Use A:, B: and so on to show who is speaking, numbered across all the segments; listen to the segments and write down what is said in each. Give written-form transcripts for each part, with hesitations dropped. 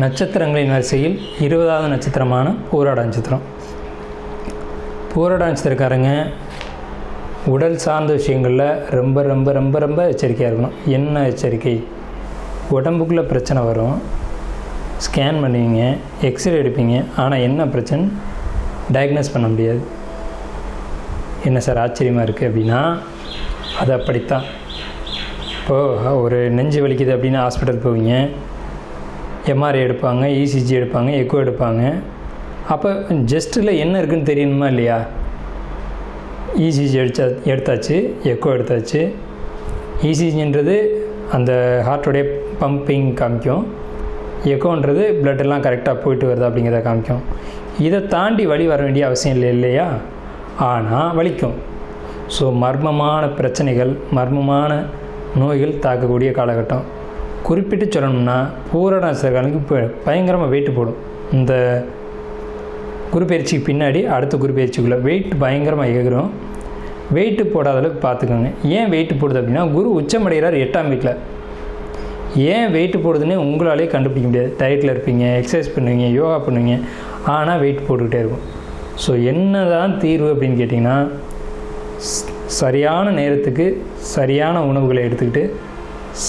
A: நட்சத்திரங்களின் வரிசையில் 20வது நட்சத்திரமான பூராட நட்சத்திரம். பூராட நட்சத்திரக்காரங்க உடல் சார்ந்த விஷயங்களில் ரொம்ப ரொம்ப ரொம்ப ரொம்ப எச்சரிக்கையாக இருக்கணும். என்ன எச்சரிக்கை? உடம்புக்குள்ளே பிரச்சனை வரும், ஸ்கேன் பண்ணுவீங்க, எக்ஸ்ரே எடுப்பீங்க, ஆனால் என்ன பிரச்சனை டயக்னோஸ் பண்ண முடியாது. என்ன சார் ஆச்சரியமாக இருக்குது அப்படின்னா, அது அப்படித்தான். இப்போது ஒரு நெஞ்சு வலிக்குது அப்படின்னா ஹாஸ்பிட்டல் போவீங்க, எம்ஆர்ஐ எடுப்பாங்க, இசிஜி எடுப்பாங்க, எக்கோ எடுப்பாங்க. அப்போ ஜஸ்ட்டில் என்ன இருக்குதுன்னு தெரியணுமா இல்லையா? இசிஜி எடுத்தாச்சு, எக்கோ எடுத்தாச்சு. இசிஜின்றது அந்த ஹார்ட்டோடைய பம்பிங் காமிக்கும், எக்கோன்றது பிளட்டெல்லாம் கரெக்டாக போயிட்டு வருது அப்படிங்கிறத காமிக்கும். இதை தாண்டி வலி வர வேண்டிய அவசியம் இல்லை இல்லையா? ஆனால் வலிக்கும். ஸோ மர்மமான பிரச்சனைகள், மர்மமான நோய்கள் தாக்கக்கூடிய காலகட்டம். குறிப்பிட்டு சொல்லணும்னா பூராட நட்சத்திரக்காரங்களுக்கு இப்போ பயங்கரமாக வெயிட்டு போடும். இந்த குருப்பெயர்ச்சிக்கு பின்னாடி அடுத்த குருப்பெயர்ச்சிக்குள்ளே வெயிட் பயங்கரமாக எகிறோம். வெயிட்டு போடாத அளவுக்கு பார்த்துக்கோங்க. ஏன் வெயிட்டு போடுது அப்படின்னா, குரு உச்சமடைகிறார் 8ஆம் வீட்டில். ஏன் வெயிட்டு போடுதுன்னே உங்களாலே கண்டுபிடிக்க முடியாது. டயட்டில் இருப்பீங்க, எக்ஸசைஸ் பண்ணுவீங்க, யோகா பண்ணுவீங்க, ஆனால் வெயிட் போட்டுக்கிட்டே இருக்கும். ஸோ என்ன தான் தீர்வு அப்படின்னு கேட்டிங்கன்னா, சரியான நேரத்துக்கு சரியான உணவுகளை எடுத்துக்கிட்டு,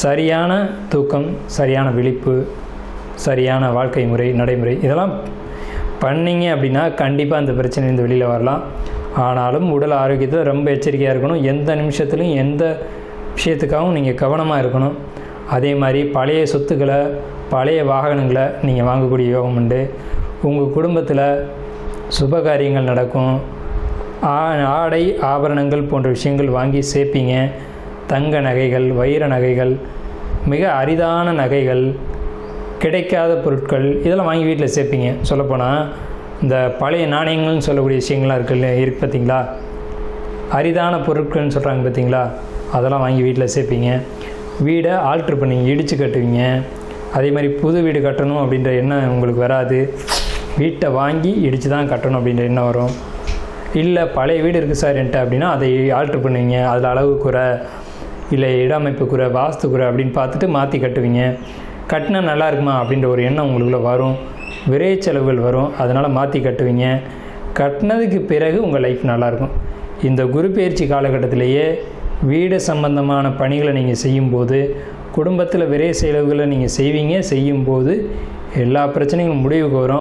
A: சரியான தூக்கம், சரியான விழிப்பு, சரியான வாழ்க்கை முறை, நடைமுறை இதெல்லாம் பண்ணிங்க அப்படின்னா கண்டிப்பாக அந்த பிரச்சனையிலேருந்து வெளியில் வரலாம். ஆனாலும் உடல் ஆரோக்கியத்தில் ரொம்ப எச்சரிக்கையாக இருக்கணும். எந்த நிமிஷத்துலையும் எந்த விஷயத்துக்காகவும் நீங்கள் கவனமாக இருக்கணும். அதே மாதிரி பழைய சொத்துக்களை, பழைய வாகனங்களை நீங்கள் வாங்கக்கூடிய யோகம் உண்டு. உங்கள் குடும்பத்தில் சுபகாரியங்கள் நடக்கும். ஆடை ஆபரணங்கள் போன்ற விஷயங்கள் வாங்கி சேர்ப்பீங்க. தங்க நகைகள், வைர நகைகள், மிக அரிதான நகைகள், கிடைக்காத பொருட்கள் இதெல்லாம் வாங்கி வீட்டில் சேர்ப்பீங்க. சொல்லப்போனால் இந்த பழைய நாணயங்கள்னு சொல்லக்கூடிய விஷயங்கள்லாம் இருக்குது பார்த்தீங்களா? அரிதான பொருட்கள்னு சொல்கிறாங்க பார்த்தீங்களா? அதெல்லாம் வாங்கி வீட்டில் சேர்ப்பீங்க. வீடை ஆல்ட்ரு பண்ணுவீங்க, இடித்து கட்டுவீங்க. அதே மாதிரி புது வீடு கட்டணும் அப்படின்ற எண்ணம் உங்களுக்கு வராது. வீட்டை வாங்கி இடித்து தான் கட்டணும் அப்படின்ற எண்ணம் வரும். இல்லை பழைய வீடு இருக்குது சார் என்கிட்ட அப்படின்னா அதை ஆல்ட்ரு பண்ணுவீங்க. அதில் அளவு குறை, இல்லை இட அமைப்பு குறை, வாஸ்து குறை அப்படின்னு பார்த்துட்டு மாற்றி கட்டுவீங்க. கட்டினா நல்லா இருக்குமா அப்படின்ற ஒரு எண்ணம் உங்களுக்குள்ளே வரும். விரை செலவுகள் வரும், அதனால் மாற்றி கட்டுவீங்க. கட்டினதுக்கு பிறகு உங்கள் லைஃப் நல்லாயிருக்கும். இந்த குரு பெயர்ச்சி காலகட்டத்திலேயே வீடு சம்பந்தமான பணிகளை நீங்கள் செய்யும்போது, குடும்பத்தில் விரை செலவுகளை நீங்கள் செய்யும்போது எல்லா பிரச்சனைகளும் முடிவுக்கு வரும்.